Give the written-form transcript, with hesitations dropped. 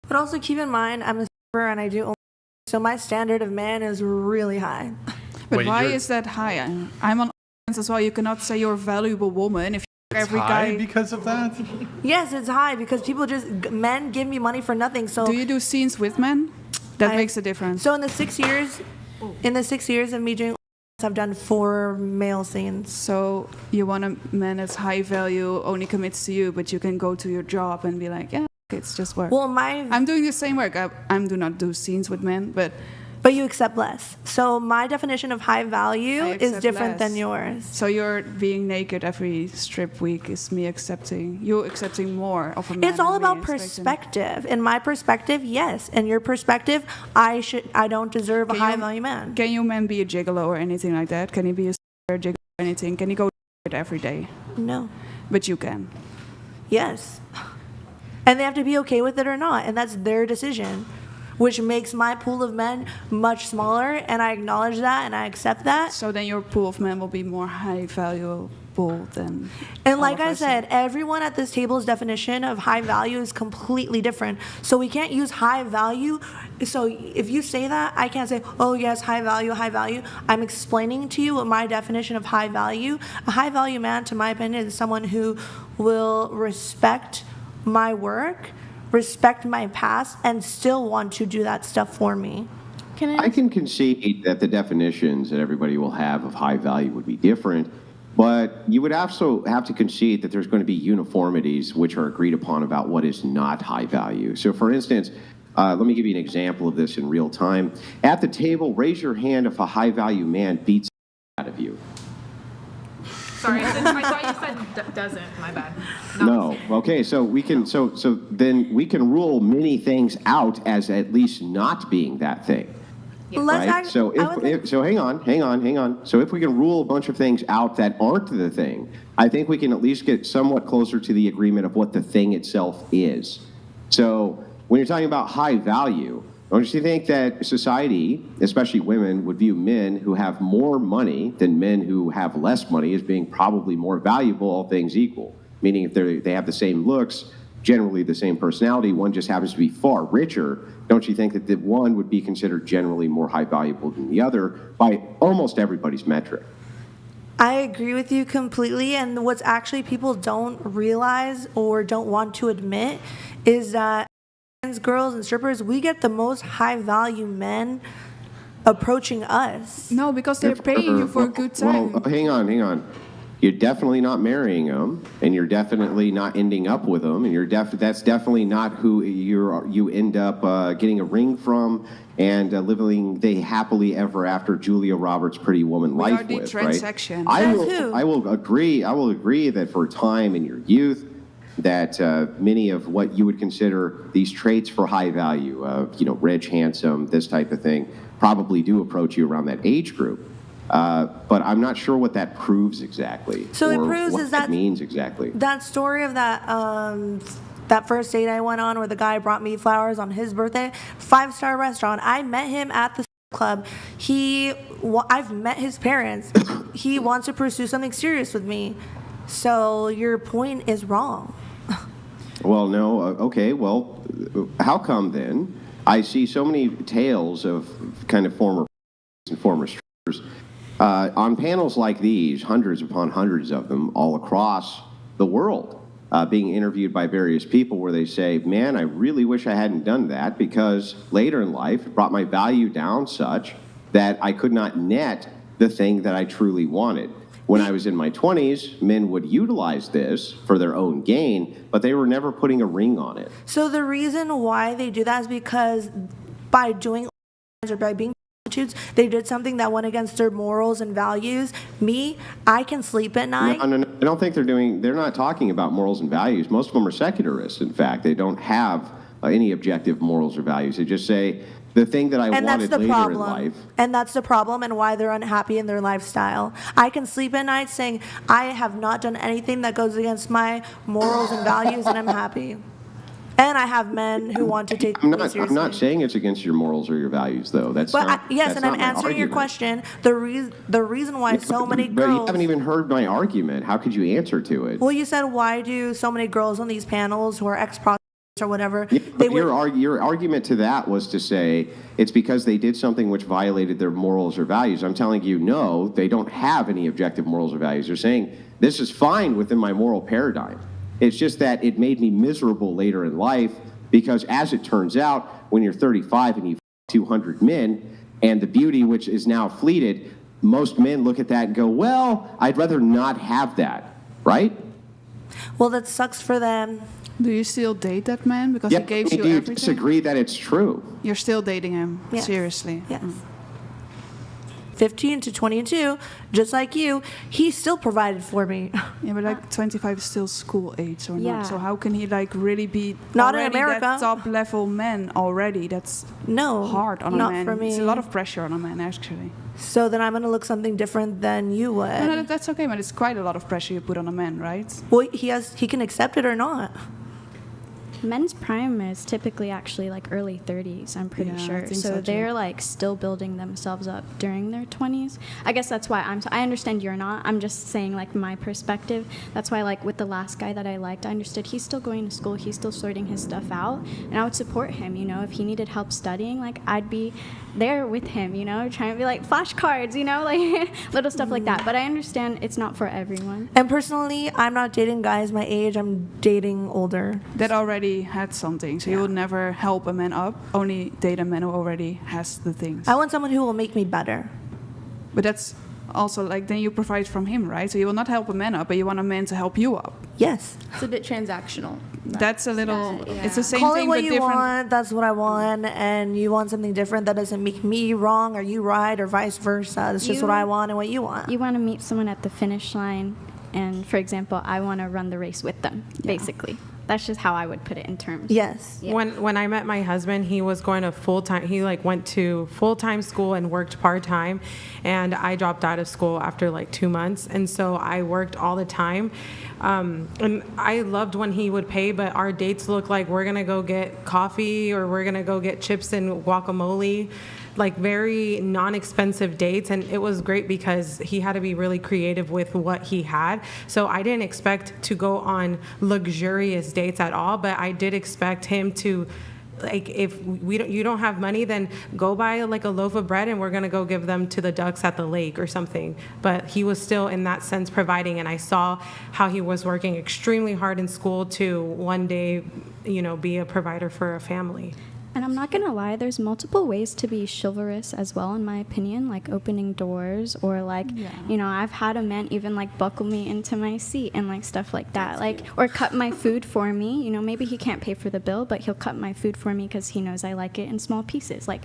But also keep in mind, I'm a stripper and I do only, so my standard of man is really high. But Wait, why you're- is that high? I'm on OnlyFans as well. You cannot say you're a valuable woman if It's every high guy. because of that? Yes, it's high because people men give me money for nothing. So Do you do scenes with men? That makes a difference. So in the 6 years of me doing OnlyFans, I've done 4 male scenes. So you want a man that's high value, only commits to you, but you can go to your job and be like, yeah, it's just work. Well, I'm doing the same work. I do not do scenes with men, but you accept less. So my definition of high value is different than yours. So you're being naked every strip week is me accepting more of a man. It's all than me about expecting. perspective. In my perspective, yes. In your perspective, I don't deserve a high value man. Can you man be a gigolo or anything like that? Can he be a gigolo or anything? Can he go every day? No. But you can. Yes. And they have to be okay with it or not, and that's their decision, which makes my pool of men much smaller, and I acknowledge that and I accept that. So then your pool of men will be more high valuable than. And like I said, everyone at this table's definition of high value is completely different. So we can't use high value. So if you say that, I can't say, oh yes, high value, high value. I'm explaining to you what my definition of high value. A high value man, to my opinion, is someone who will respect my work, respect my past, and still want to do that stuff for me. I can concede that the definitions that everybody will have of high value would be different, but you would also have to concede that there's going to be uniformities which are agreed upon about what is not high value. So for instance, let me give you an example of this in real time. At the table, raise your hand if a high value man beats out of you. Sorry, I thought you said doesn't. My bad. No. Okay. So we can. So then we can rule many things out as at least not being that thing. Right? So so hang on. So if we can rule a bunch of things out that aren't the thing, I think we can at least get somewhat closer to the agreement of what the thing itself is. So when you're talking about high value, don't you think that society, especially women, would view men who have more money than men who have less money as being probably more valuable, all things equal? Meaning if they have the same looks, generally the same personality, one just happens to be far richer, don't you think that the one would be considered generally more high valuable than the other by almost everybody's metric? I agree with you completely, and what's actually people don't realize or don't want to admit is that girls and strippers, we get the most high value men approaching us. No, because they're paying you for a good time. Well, hang on. You're definitely not marrying them, and you're definitely not ending up with them, and that's definitely not who you end up getting a ring from and living the happily ever after Julia Roberts' Pretty Woman life with, right? Transaction. I will agree that for a time in your youth, that many of what you would consider these traits for high value, rich, handsome, this type of thing, probably do approach you around that age group. But I'm not sure what that proves exactly. So it proves what is that means exactly. That story of that first date I went on where the guy brought me flowers on his birthday, 5-star restaurant. I met him at the club. I've met his parents. He wants to pursue something serious with me. So your point is wrong. Well, no. Okay. Well, how come then? I see so many tales of kind of former strippers on panels like these, hundreds upon hundreds of them all across the world, being interviewed by various people where they say, man, I really wish I hadn't done that because later in life it brought my value down such that I could not net the thing that I truly wanted. When I was in my 20s, men would utilize this for their own gain, but they were never putting a ring on it. So the reason why they do that is because by doing or by being prostitutes, they did something that went against their morals and values. Me, I can sleep at night. No, I don't think they're not talking about morals and values. Most of them are secularists, in fact. They don't have any objective morals or values. They just say, the thing that I wanted later in life. And that's the problem and why they're unhappy in their lifestyle. I can sleep at night saying, I have not done anything that goes against my morals and values, and I'm happy. And I have men who want to take me seriously. I'm not saying it's against your morals or your values, though. Yes, and I'm answering your question. The reason why so many girls... But you haven't even heard my argument. How could you answer to it? Well, you said, why do so many girls on these panels who are ex-prostitutes or whatever. Yeah, they but would. your argument to that was to say it's because they did something which violated their morals or values. I'm telling you, no, they don't have any objective morals or values. They're saying this is fine within my moral paradigm. It's just that it made me miserable later in life because, as it turns out, when you're 35 and you 200 men, and the beauty which is now fleeted, most men look at that and go, well, I'd rather not have that, right? Well, that sucks for them. Do you still date that man because he gave you do you everything? disagree that it's true? You're still dating him? Yes. Seriously? Yes. 15 to 22, just like you, he still provided for me. Yeah, but like 25 is still school age or Yeah. not. So how can he like really be Not in already America. that top level man already? That's No, hard on a not man. for me. It's a lot of pressure on a man actually. So then I'm going to look something different than you would. No, that's okay, but it's quite a lot of pressure you put on a man, right? Well, he can accept it or not. Men's prime is typically actually like early 30s, I'm pretty Yeah, I sure. think So so too. they're like still building themselves up during their 20s. I guess that's why I understand you're not. I'm just saying like my perspective. That's why like with the last guy that I liked, I understood he's still going to school, he's still sorting his stuff out, and I would support him, you know, if he needed help studying, like I'd be there with him, you know, trying to be like flashcards, you know, like little stuff like that. But I understand it's not for everyone. And personally, I'm not dating guys my age, I'm dating older. That already had something, so you would never help a man up. Only date a man who already has the things. I want someone who will make me better. But that's also like then you provide from him, right? So you will not help a man up, but you want a man to help you up. Yes. It's a bit transactional. That's a little. Yeah. It's the same Call it thing, what but you different. want, that's what I want, and you want something different that doesn't make me wrong or you right or vice versa. It's just You- what I want and what you want. You want to meet someone at the finish line, and for example, I want to run the race with them, basically. That's just how I would put it in terms. Yes. Yeah. When I met my husband, he was going to full-time. He like went to full-time school and worked part-time, and I dropped out of school after like 2 months, and so I worked all the time. And I loved when he would pay, but our dates looked like we're gonna go get coffee or we're gonna go get chips and guacamole, like very non-expensive dates. And it was great because he had to be really creative with what he had. So I didn't expect to go on luxurious dates at all, but I did expect him to, like, if you don't have money, then go buy like a loaf of bread and we're gonna go give them to the ducks at the lake or something. But he was still in that sense providing, and I saw how he was working extremely hard in school to one day, you know, be a provider for a family. And I'm not gonna lie, there's multiple ways to be chivalrous as well, in my opinion, like opening doors or like, you know, I've had a man even like buckle me into my seat and like stuff like that, like, or cut my food for me. You know, maybe he can't pay for the bill, but he'll cut my food for me because he knows I like it in small pieces. Like,